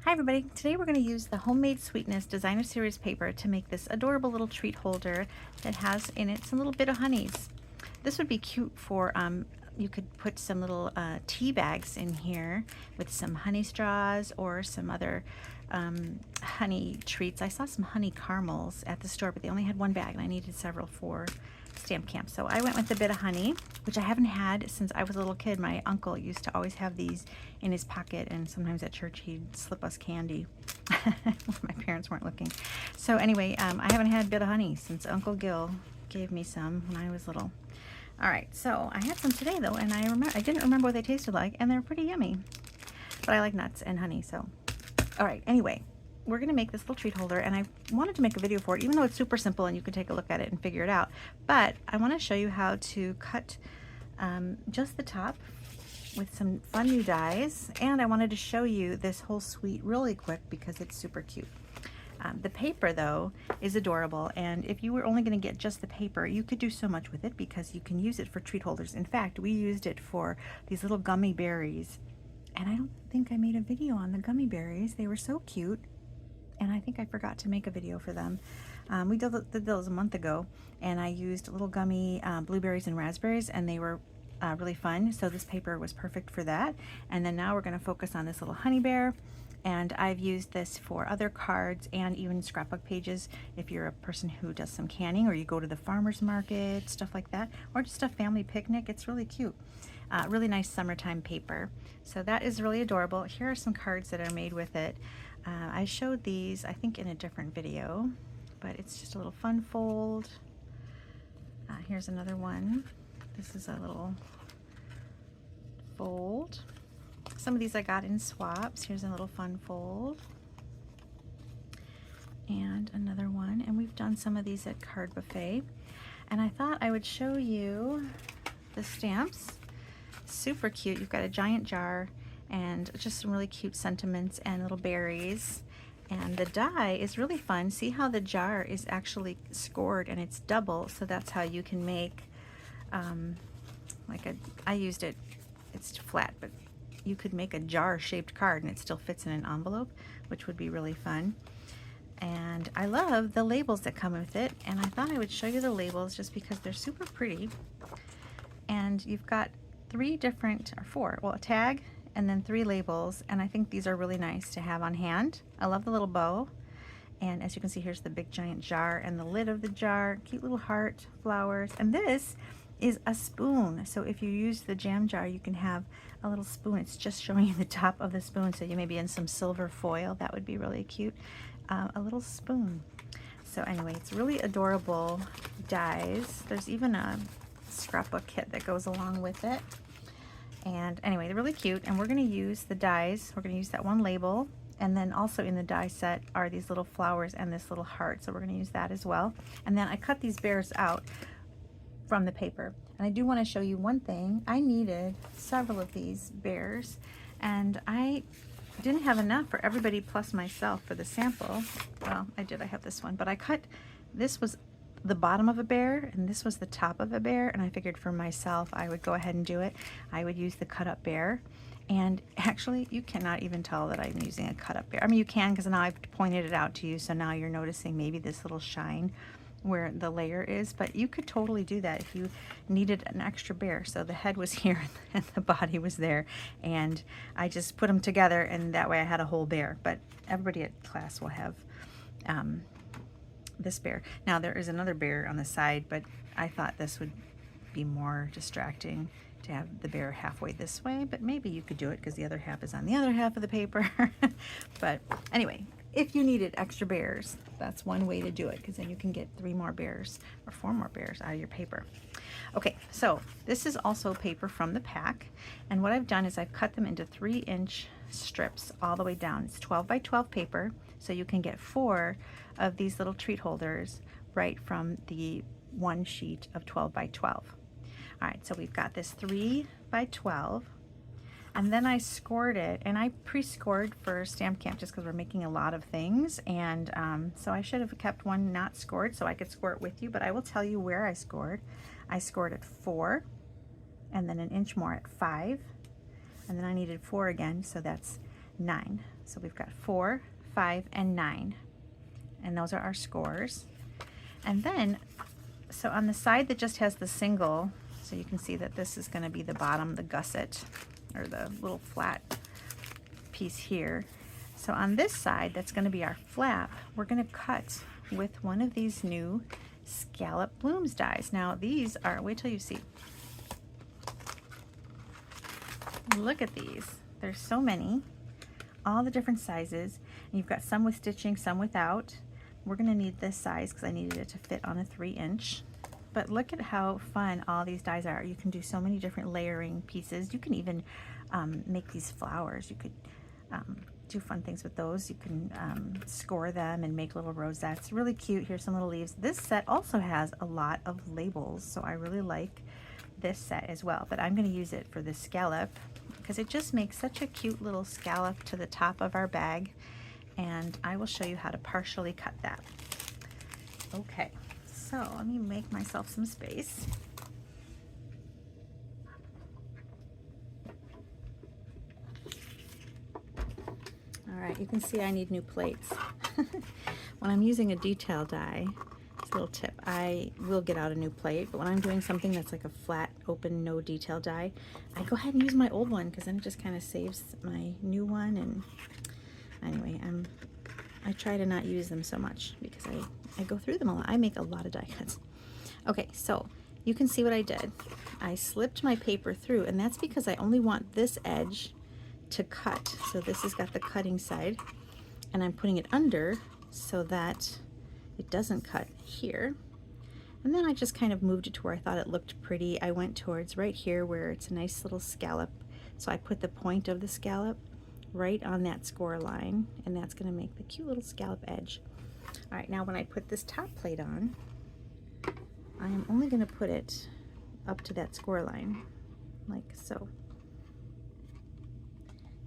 Hi everybody, today we're going to use the Homemade Sweetness Designer Series paper to make this adorable little treat holder that has in it some little bit of honeys. This would be cute for, you could put some little tea bags in here with some honey straws or some other honey treats. I saw some honey caramels at the store, but they only had one bag and I needed several for stamp camp. So I went with a bit of honey, which I haven't had since I was a little kid. My uncle used to always have these in his pocket, and sometimes at church he'd slip us candy when my parents weren't looking. So anyway, I haven't had a bit of honey since Uncle Gil gave me some when I was little. All right, so I had some today though, and I didn't remember what they tasted like, and they're pretty yummy. But I like nuts and honey, so. All right, anyway, we're gonna make this little treat holder, and I wanted to make a video for it, even though it's super simple and you can take a look at it and figure it out. But I wanna show you how to cut just the top with some fun new dies, and I wanted to show you this whole suite really quick because it's super cute. The paper though is adorable, and if you were only going to get just the paper, you could do so much with it because you can use it for treat holders. In fact, we used it for these little gummy berries, and I don't think I made a video on the gummy berries. They were so cute, and I think I forgot to make a video for them. We did those a month ago, and I used little gummy blueberries and raspberries, and they were really fun. So this paper was perfect for that. And then now we're going to focus on this little honey bear. And I've used this for other cards and even scrapbook pages if you're a person who does some canning or you go to the farmer's market, stuff like that, or just a family picnic. It's really cute. Really nice summertime paper. So that is really adorable. Here are some cards that are made with it. I showed these, I think, in a different video, but it's just a little fun fold. Here's another one. This is a little fold. Some of these I got in swaps. Here's a little fun fold. And another one. And we've done some of these at Card Buffet. And I thought I would show you the stamps. Super cute. You've got a giant jar and just some really cute sentiments and little berries. And the die is really fun. See how the jar is actually scored and it's double, so that's how you can make I used it, it's flat, but you could make a jar shaped card and it still fits in an envelope, which would be really fun. And I love the labels that come with it, and I thought I would show you the labels just because they're super pretty. And you've got four, well, a tag and then 3 labels, and I think these are really nice to have on hand. I love the little bow, and as you can see, here's the big giant jar and the lid of the jar, cute little heart, flowers, and this is a spoon. So if you use the jam jar, you can have a little spoon. It's just showing you the top of the spoon, so you may be in some silver foil. That would be really cute. A little spoon. So anyway, it's really adorable dies. There's even a scrapbook kit that goes along with it. And anyway, they're really cute, and we're going to use the dies. We're going to use that one label, and then also in the die set are these little flowers and this little heart, so we're going to use that as well. And then I cut these bears out from the paper, and I do want to show you one thing. I needed several of these bears, and I didn't have enough for everybody plus myself for the sample. Well, I have this one, but this was the bottom of a bear and this was the top of a bear, and I figured for myself I would go ahead and do it. I would use the cut up bear, and actually you cannot even tell that I'm using a cut up bear. I mean, you can, because now I've pointed it out to you, so now you're noticing maybe this little shine where the layer is, but you could totally do that if you needed an extra bear. So the head was here and the body was there, and I just put them together, and that way I had a whole bear. But everybody at class will have this bear. Now there is another bear on the side, but I thought this would be more distracting to have the bear halfway this way, but maybe you could do it because the other half is on the other half of the paper. But anyway, if you needed extra bears, that's one way to do it, because then you can get 3 more bears or 4 more bears out of your paper. Okay, so this is also paper from the pack, and what I've done is I've cut them into 3-inch strips all the way down. It's 12 by 12 paper, so you can get 4 of these little treat holders right from the one sheet of 12 by 12. All right, so we've got this 3 by 12. And then I scored it, and I pre-scored for Stamp Camp just because we're making a lot of things, and so I should have kept one not scored so I could score it with you, but I will tell you where I scored. I scored at 4, and then an inch more at 5, and then I needed 4 again, so that's 9. So we've got 4, 5, and 9. And those are our scores. And then, so on the side that just has the single, so you can see that this is going to be the bottom, the gusset, or the little flat piece here. So on this side, that's going to be our flap. We're going to cut with one of these new scallop blooms dies. Now these are, wait till you see. Look at these. There's so many, all the different sizes. And you've got some with stitching, some without. We're going to need this size because I needed it to fit on a 3-inch. But look at how fun all these dies are. You can do so many different layering pieces. You can even make these flowers. You could do fun things with those. You can score them and make little rosettes. Really cute. Here's some little leaves. This set also has a lot of labels, so I really like this set as well. But I'm going to use it for the scallop because it just makes such a cute little scallop to the top of our bag. And I will show you how to partially cut that. Okay, so let me make myself some space. All right, you can see I need new plates. When I'm using a detail die, it's a little tip, I will get out a new plate, but when I'm doing something that's like a flat, open, no detail die, I go ahead and use my old one because then it just kind of saves my new one. And anyway, I try to not use them so much because I go through them a lot. I make a lot of die cuts. Okay, so you can see what I did. I slipped my paper through, and that's because I only want this edge to cut. So this has got the cutting side, and I'm putting it under so that it doesn't cut here. And then I just kind of moved it to where I thought it looked pretty. I went towards right here where it's a nice little scallop. So I put the point of the scallop right on that score line, and that's going to make the cute little scallop edge. All right, now when I put this top plate on, I am only going to put it up to that score line, like so.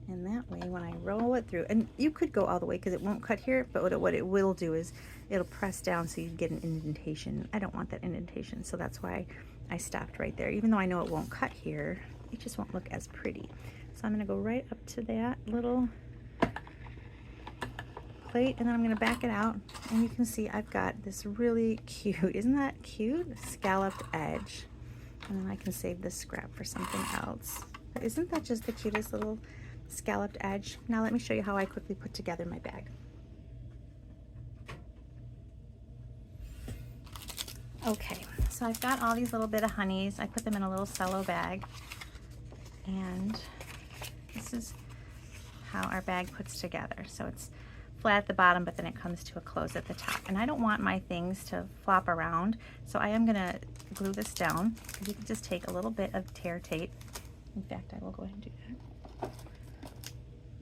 And that way, when I roll it through, and you could go all the way because it won't cut here, but what it will do is it'll press down so you get an indentation. I don't want that indentation, so that's why I stopped right there. Even though I know it won't cut here, it just won't look as pretty. So I'm going to go right up to that little plate, and then I'm going to back it out, and you can see I've got this really cute, isn't that cute? Scalloped edge. And then I can save this scrap for something else. But isn't that just the cutest little scalloped edge? Now let me show you how I quickly put together my bag. Okay, so I've got all these little bit of honeys. I put them in a little cello bag, and this is how our bag puts together. So it's flat at the bottom, but then it comes to a close at the top. And I don't want my things to flop around, so I am gonna glue this down. You can just take a little bit of tear tape. In fact, I will go ahead and do that.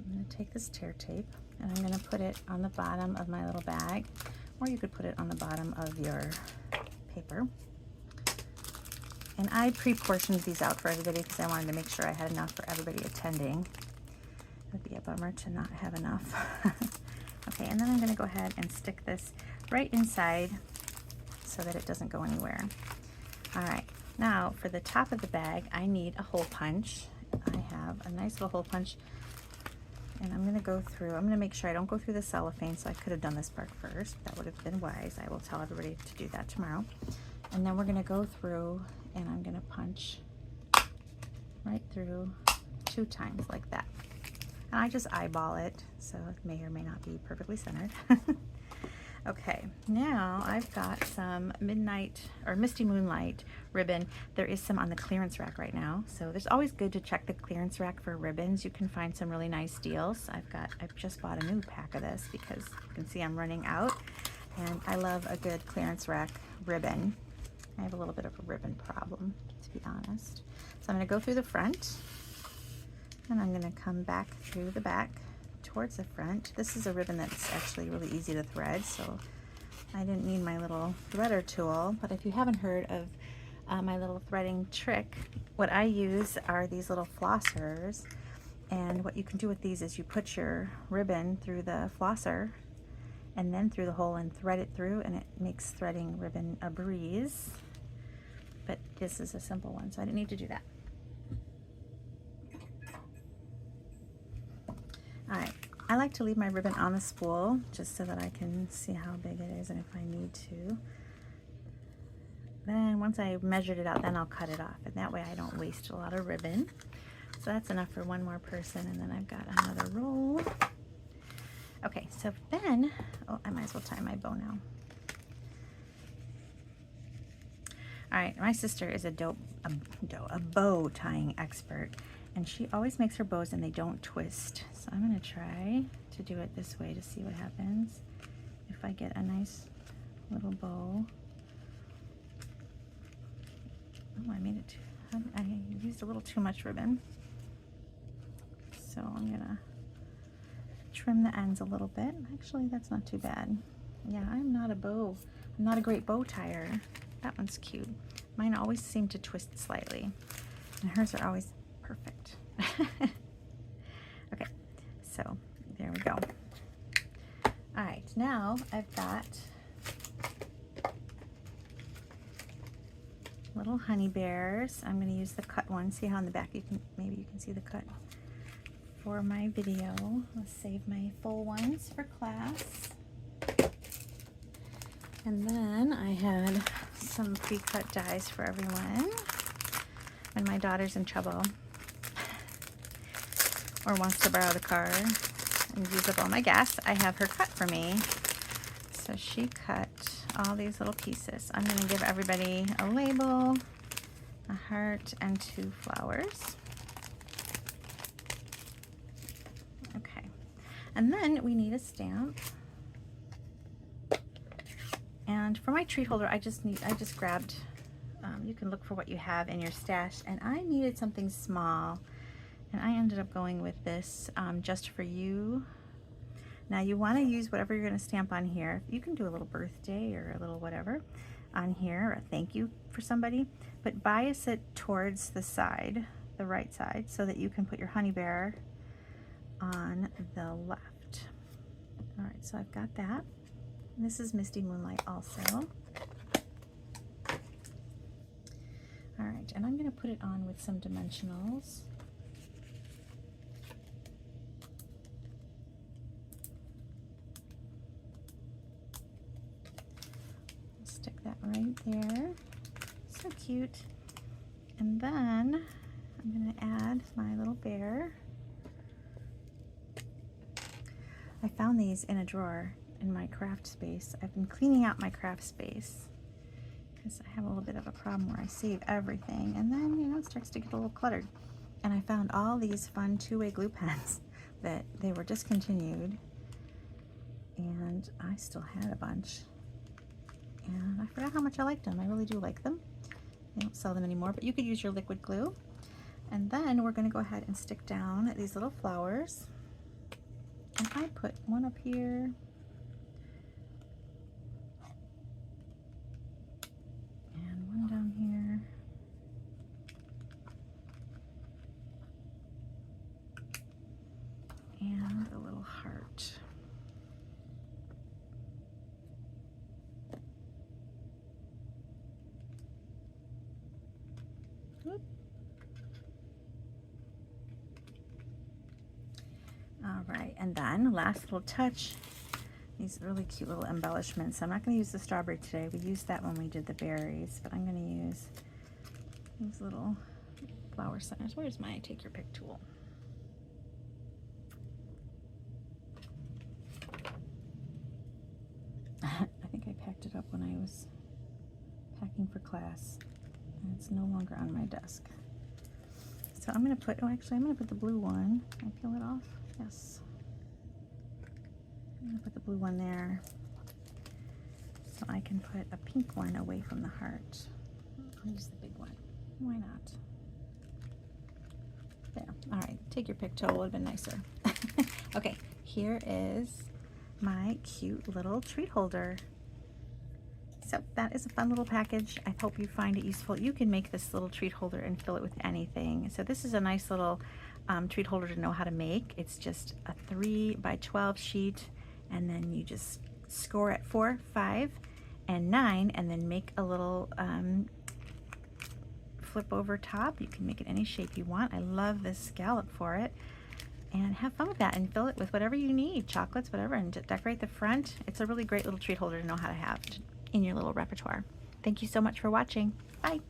I'm going to take this tear tape, and I'm going to put it on the bottom of my little bag, or you could put it on the bottom of your paper. And I pre-portioned these out for everybody because I wanted to make sure I had enough for everybody attending. It would be a bummer to not have enough. Okay, and then I'm going to go ahead and stick this right inside so that it doesn't go anywhere. All right, now for the top of the bag, I need a hole punch. I have a nice little hole punch, and I'm going to go through. I'm going to make sure I don't go through the cellophane, so I could have done this part first. That would have been wise. I will tell everybody to do that tomorrow. And then we're going to go through, and I'm going to punch right through 2 times like that. And I just eyeball it, so it may or may not be perfectly centered. Okay, now I've got some Midnight or Misty Moonlight ribbon. There is some on the clearance rack right now, so it's always good to check the clearance rack for ribbons. You can find some really nice deals. I've just bought a new pack of this because you can see I'm running out, and I love a good clearance rack ribbon. I have a little bit of a ribbon problem, to be honest. So I'm going to go through the front, and I'm going to come back through the back towards the front. This is a ribbon that's actually really easy to thread, so I didn't need my little threader tool. But if you haven't heard of my little threading trick, what I use are these little flossers, and what you can do with these is you put your ribbon through the flosser and then through the hole and thread it through, and it makes threading ribbon a breeze. But this is a simple one, so I didn't need to do that. All right, I like to leave my ribbon on the spool just so that I can see how big it is and if I need to. Then once I measured it out, then I'll cut it off, and that way I don't waste a lot of ribbon. So that's enough for one more person, and then I've got another roll. Okay, so then, oh, I might as well tie my bow now. All right, my sister is a bow tying expert, and she always makes her bows and they don't twist. So I'm gonna try to do it this way to see what happens if I get a nice little bow. Oh, I made it too, I used a little too much ribbon. So I'm gonna trim the ends a little bit. Actually, that's not too bad. Yeah, I'm not a great bow tire. That one's cute. Mine always seem to twist slightly, and hers are always perfect. Okay, so there we go. All right, now I've got little honey bears. I'm going to use the cut one. See how in the back maybe you can see the cut for my video. Let's save my full ones for class. And then I had some pre-cut dies for everyone when my daughter's in trouble or wants to borrow the car and use up all my gas. I have her cut for me. So she cut all these little pieces. I'm going to give everybody a label, a heart, and 2 flowers. Okay, and then we need a stamp. And for my treat holder, I just grabbed, you can look for what you have in your stash, and I needed something small, and I ended up going with this Just For You. Now you want to use whatever you're going to stamp on here. You can do a little birthday or a little whatever on here, or a thank you for somebody, but bias it towards the side, the right side, so that you can put your honey bear on the left. All right, so I've got that. And this is Misty Moonlight also. All right, and I'm going to put it on with some dimensionals. Stick that right there. So cute. And then I'm going to add my little bear. I found these in a drawer in my craft space. I've been cleaning out my craft space because I have a little bit of a problem where I save everything and then, you know, it starts to get a little cluttered. And I found all these fun 2-way glue pens that they were discontinued, and I still had a bunch. And I forgot how much I liked them. I really do like them. They don't sell them anymore, but you could use your liquid glue. And then we're going to go ahead and stick down these little flowers. And I put one up here. And one down here. And a little heart. Whoop. All right, and then last little touch, these really cute little embellishments. I'm not going to use the strawberry today. We used that when we did the berries, but I'm going to use these little flower centers. Where's my take your pick tool? I think I packed it up when I was packing for class, and it's no longer on my desk. So I'm going to put, oh, actually, I'm going to put the blue one. Can I peel it off? Yes. I'm going to put the blue one there so I can put a pink one away from the heart. I'll use the big one. Why not? There. All right. Take your pick tool. Would have been nicer. Okay. Here is my cute little treat holder. So that is a fun little package. I hope you find it useful. You can make this little treat holder and fill it with anything. So this is a nice little treat holder to know how to make. It's just a 3x12 sheet, and then you just score at 4, 5, and 9, and then make a little flip over top. You can make it any shape you want. I love this scallop for it. and have fun with that and fill it with whatever you need, chocolates, whatever, and decorate the front. It's a really great little treat holder to know how to have in your little repertoire. Thank you so much for watching. Bye.